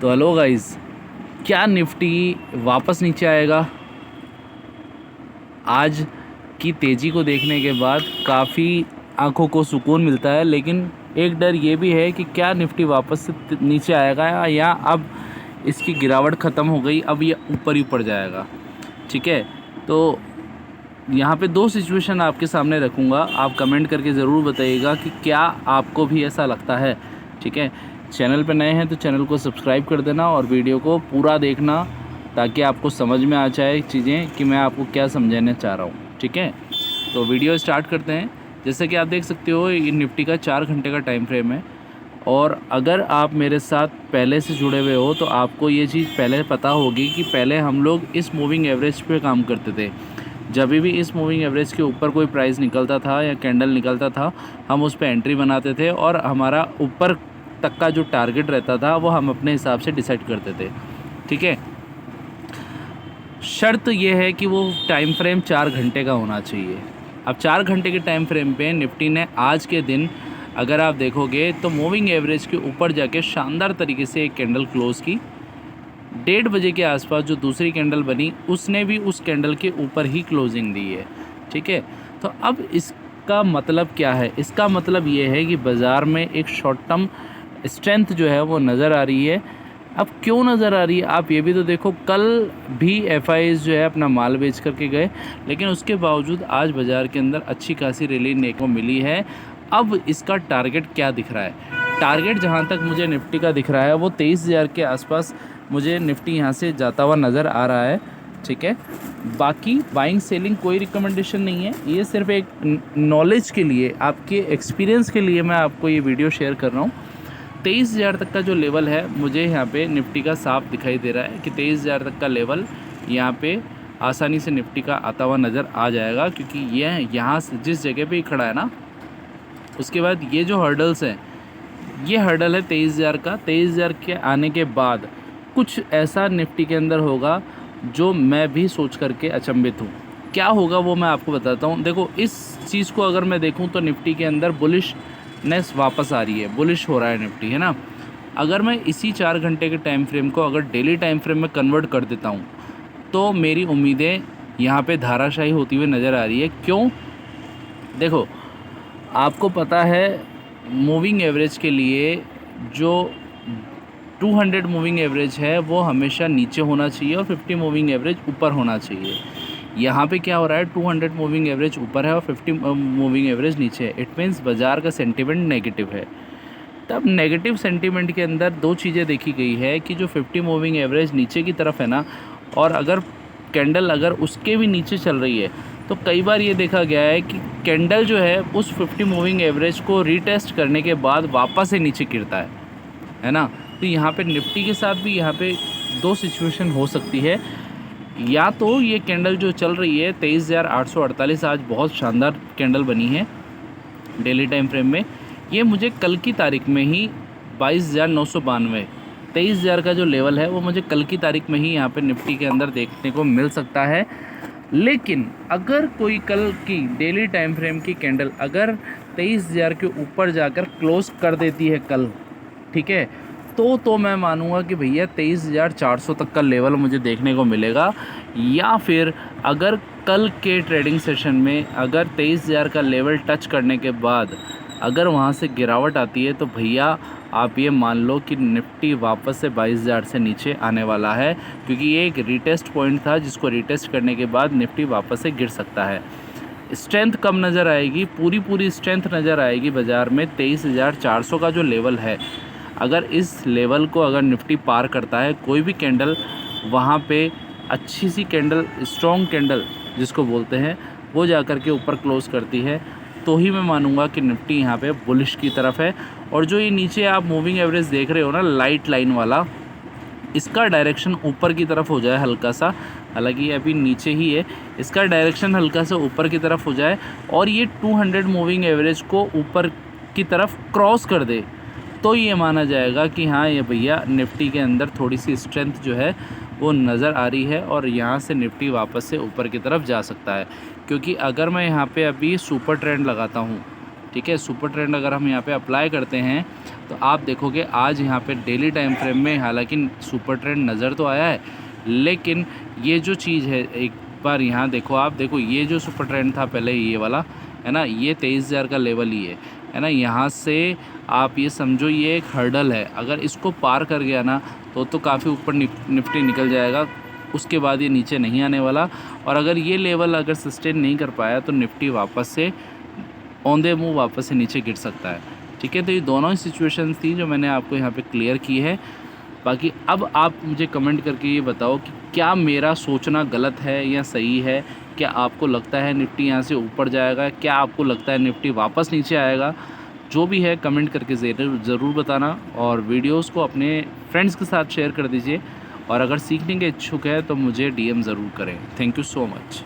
तो hello guys, क्या Nifty वापस नीचे आएगा? आज की तेज़ी को देखने के बाद काफ़ी आंखों को सुकून मिलता है, लेकिन एक डर ये भी है कि क्या निफ्टी वापस से नीचे आएगा या अब इसकी गिरावट ख़त्म हो गई, अब ये ऊपर ही पड़ जाएगा। ठीक है, तो यहाँ पे दो सिचुएशन आपके सामने रखूँगा, आप कमेंट करके ज़रूर बताइएगा कि क्या आपको भी ऐसा लगता है। ठीक है, चैनल पे नए हैं तो चैनल को सब्सक्राइब कर देना और वीडियो को पूरा देखना ताकि आपको समझ में आ जाए चीज़ें कि मैं आपको क्या समझाना चाह रहा हूँ। ठीक है, तो वीडियो स्टार्ट करते हैं। जैसे कि आप देख सकते हो, ये निफ्टी का 4 घंटे का टाइम फ्रेम है और अगर आप मेरे साथ पहले से जुड़े हुए हो तो आपको ये चीज़ पहले पता होगी कि पहले हम लोग इस मूविंग एवरेज पे काम करते थे। जब भी इस मूविंग एवरेज के ऊपर कोई प्राइस निकलता था या कैंडल निकलता था, हम उस पे एंट्री बनाते थे और हमारा ऊपर तक का जो टारगेट रहता था वो हम अपने हिसाब से डिसाइड करते थे। ठीक है, शर्त ये है कि वो टाइम फ्रेम 4 घंटे का होना चाहिए। अब 4 घंटे के टाइम फ्रेम पे निफ्टी ने आज के दिन अगर आप देखोगे तो मूविंग एवरेज के ऊपर जाके शानदार तरीके से एक कैंडल क्लोज़ की। 1:30 बजे के आसपास जो दूसरी कैंडल बनी उसने भी उस कैंडल के ऊपर ही क्लोजिंग दी है। ठीक है, तो अब इसका मतलब क्या है? इसका मतलब ये है कि बाज़ार में एक शॉर्ट टर्म स्ट्रेंथ जो है वो नज़र आ रही है। अब क्यों नज़र आ रही है आप ये भी तो देखो, कल भी एफआईज जो है अपना माल बेच करके गए, लेकिन उसके बावजूद आज बाज़ार के अंदर अच्छी खासी रैली देखने को मिली है। अब इसका टारगेट क्या दिख रहा है? टारगेट जहाँ तक मुझे निफ्टी का दिख रहा है वो 23,000 के आसपास मुझे निफ्टी यहाँ से जाता हुआ नज़र आ रहा है। ठीक है, बाकी बाइंग सेलिंग कोई रिकमेंडेशन नहीं है, ये सिर्फ एक नॉलेज के लिए, आपके एक्सपीरियंस के लिए मैं आपको ये वीडियो शेयर कर रहा हूँ। 23,000 तक का जो लेवल है मुझे यहाँ पे निफ्टी का साफ दिखाई दे रहा है कि 23,000 तक का लेवल यहाँ पे आसानी से निफ्टी का आता हुआ नज़र आ जाएगा, क्योंकि ये यहाँ से जिस जगह पे ही खड़ा है ना, उसके बाद ये जो हर्डल्स हैं, ये हर्डल है 23,000 का। 23,000 के आने के बाद कुछ ऐसा निफ्टी के अंदर होगा जो मैं भी सोच करके अचंभित हूँ। क्या होगा वो मैं आपको बताता हूँ। देखो, इस चीज़ को अगर मैं देखूँ तो निफ्टी के अंदर बुलिशनेस वापस आ रही है, बुलिश हो रहा है निफ्टी, है ना। अगर मैं इसी 4 घंटे के टाइम फ्रेम को अगर डेली टाइम फ्रेम में कन्वर्ट कर देता हूँ तो मेरी उम्मीदें यहाँ पे धाराशाही होती हुई नज़र आ रही है। क्यों? देखो, आपको पता है मूविंग एवरेज के लिए जो 200 मूविंग एवरेज है वो हमेशा नीचे होना चाहिए और 50 मूविंग एवरेज ऊपर होना चाहिए। यहाँ पे क्या हो रहा है, 200 मूविंग एवरेज ऊपर है और 50 मूविंग एवरेज नीचे है। इट मीन्स बाज़ार का सेंटीमेंट नेगेटिव है। तब नेगेटिव सेंटीमेंट के अंदर दो चीज़ें देखी गई है कि जो 50 मूविंग एवरेज नीचे की तरफ है ना, और अगर कैंडल अगर उसके भी नीचे चल रही है तो कई बार ये देखा गया है कि कैंडल जो है उस 50 मूविंग एवरेज को रीटेस्ट करने के बाद वापस से नीचे गिरता है ना। तो यहाँ पे निफ्टी के साथ भी यहाँ पे दो सिचुएशन हो सकती है। या तो ये कैंडल जो चल रही है 23,848, आज बहुत शानदार कैंडल बनी है डेली टाइम फ्रेम में, ये मुझे कल की तारीख में ही 22,992, 23,000 का जो लेवल है वो मुझे कल की तारीख में ही यहाँ पे निफ्टी के अंदर देखने को मिल सकता है। लेकिन अगर कोई कल की डेली टाइम फ्रेम की कैंडल अगर 23,000 के ऊपर जाकर क्लोज कर देती है कल, ठीक है, तो मैं मानूंगा कि भैया 23,400 तक का लेवल मुझे देखने को मिलेगा। या फिर अगर कल के ट्रेडिंग सेशन में अगर 23,000 का लेवल टच करने के बाद अगर वहाँ से गिरावट आती है तो भैया आप ये मान लो कि निफ्टी वापस से 22,000 से नीचे आने वाला है, क्योंकि ये एक रीटेस्ट पॉइंट था जिसको रीटेस्ट करने के बाद निफ्टी वापस से गिर सकता है। स्ट्रेंथ कम नज़र आएगी, पूरी स्ट्रेंथ नज़र आएगी बाज़ार में 23,400 का जो लेवल है। अगर इस लेवल को अगर निफ्टी पार करता है, कोई भी कैंडल वहाँ पे अच्छी सी कैंडल, स्ट्रॉन्ग कैंडल जिसको बोलते हैं, वो जाकर के ऊपर क्लोज़ करती है, तो ही मैं मानूंगा कि निफ्टी यहाँ पे बुलिश की तरफ है। और जो ये नीचे आप मूविंग एवरेज देख रहे हो ना, लाइट लाइन वाला, इसका डायरेक्शन ऊपर की तरफ हो जाए हल्का सा, हालांकि ये अभी नीचे ही है, इसका डायरेक्शन हल्का सा ऊपर की तरफ हो जाए और ये 200 मूविंग एवरेज को ऊपर की तरफ क्रॉस कर दे, तो ये माना जाएगा कि हाँ, ये भैया निफ्टी के अंदर थोड़ी सी स्ट्रेंथ जो है वो नज़र आ रही है और यहाँ से निफ्टी वापस से ऊपर की तरफ जा सकता है। क्योंकि अगर मैं यहाँ पे अभी सुपर ट्रेंड लगाता हूँ, ठीक है, सुपर ट्रेंड अगर हम यहाँ पे अप्लाई करते हैं तो आप देखोगे आज यहाँ पे डेली टाइम फ्रेम में हालांकि सुपर ट्रेंड नज़र तो आया है, लेकिन ये जो चीज़ है एक बार यहाँ देखो, आप देखो ये जो सुपर ट्रेंड था पहले ये वाला है ना, ये 23,000 का लेवल ही है ना। यहाँ से आप ये समझो ये एक हर्डल है, अगर इसको पार कर गया ना तो काफ़ी ऊपर निफ्टी निकल जाएगा, उसके बाद ये नीचे नहीं आने वाला। और अगर ये लेवल अगर सस्टेन नहीं कर पाया तो निफ्टी वापस से ऑन द मूव वापस से नीचे गिर सकता है। ठीक है, तो ये दोनों ही सिचुएशंस थी जो मैंने आपको यहाँ पे क्लियर की है। बाकी अब आप मुझे कमेंट करके ये बताओ कि क्या मेरा सोचना गलत है या सही है। क्या आपको लगता है निफ्टी यहाँ से ऊपर जाएगा, क्या आपको लगता है निफ्टी वापस नीचे आएगा? जो भी है कमेंट करके ज़रूर बताना, और वीडियोस को अपने फ्रेंड्स के साथ शेयर कर दीजिए, और अगर सीखने के इच्छुक है तो मुझे DM ज़रूर करें। Thank you so much.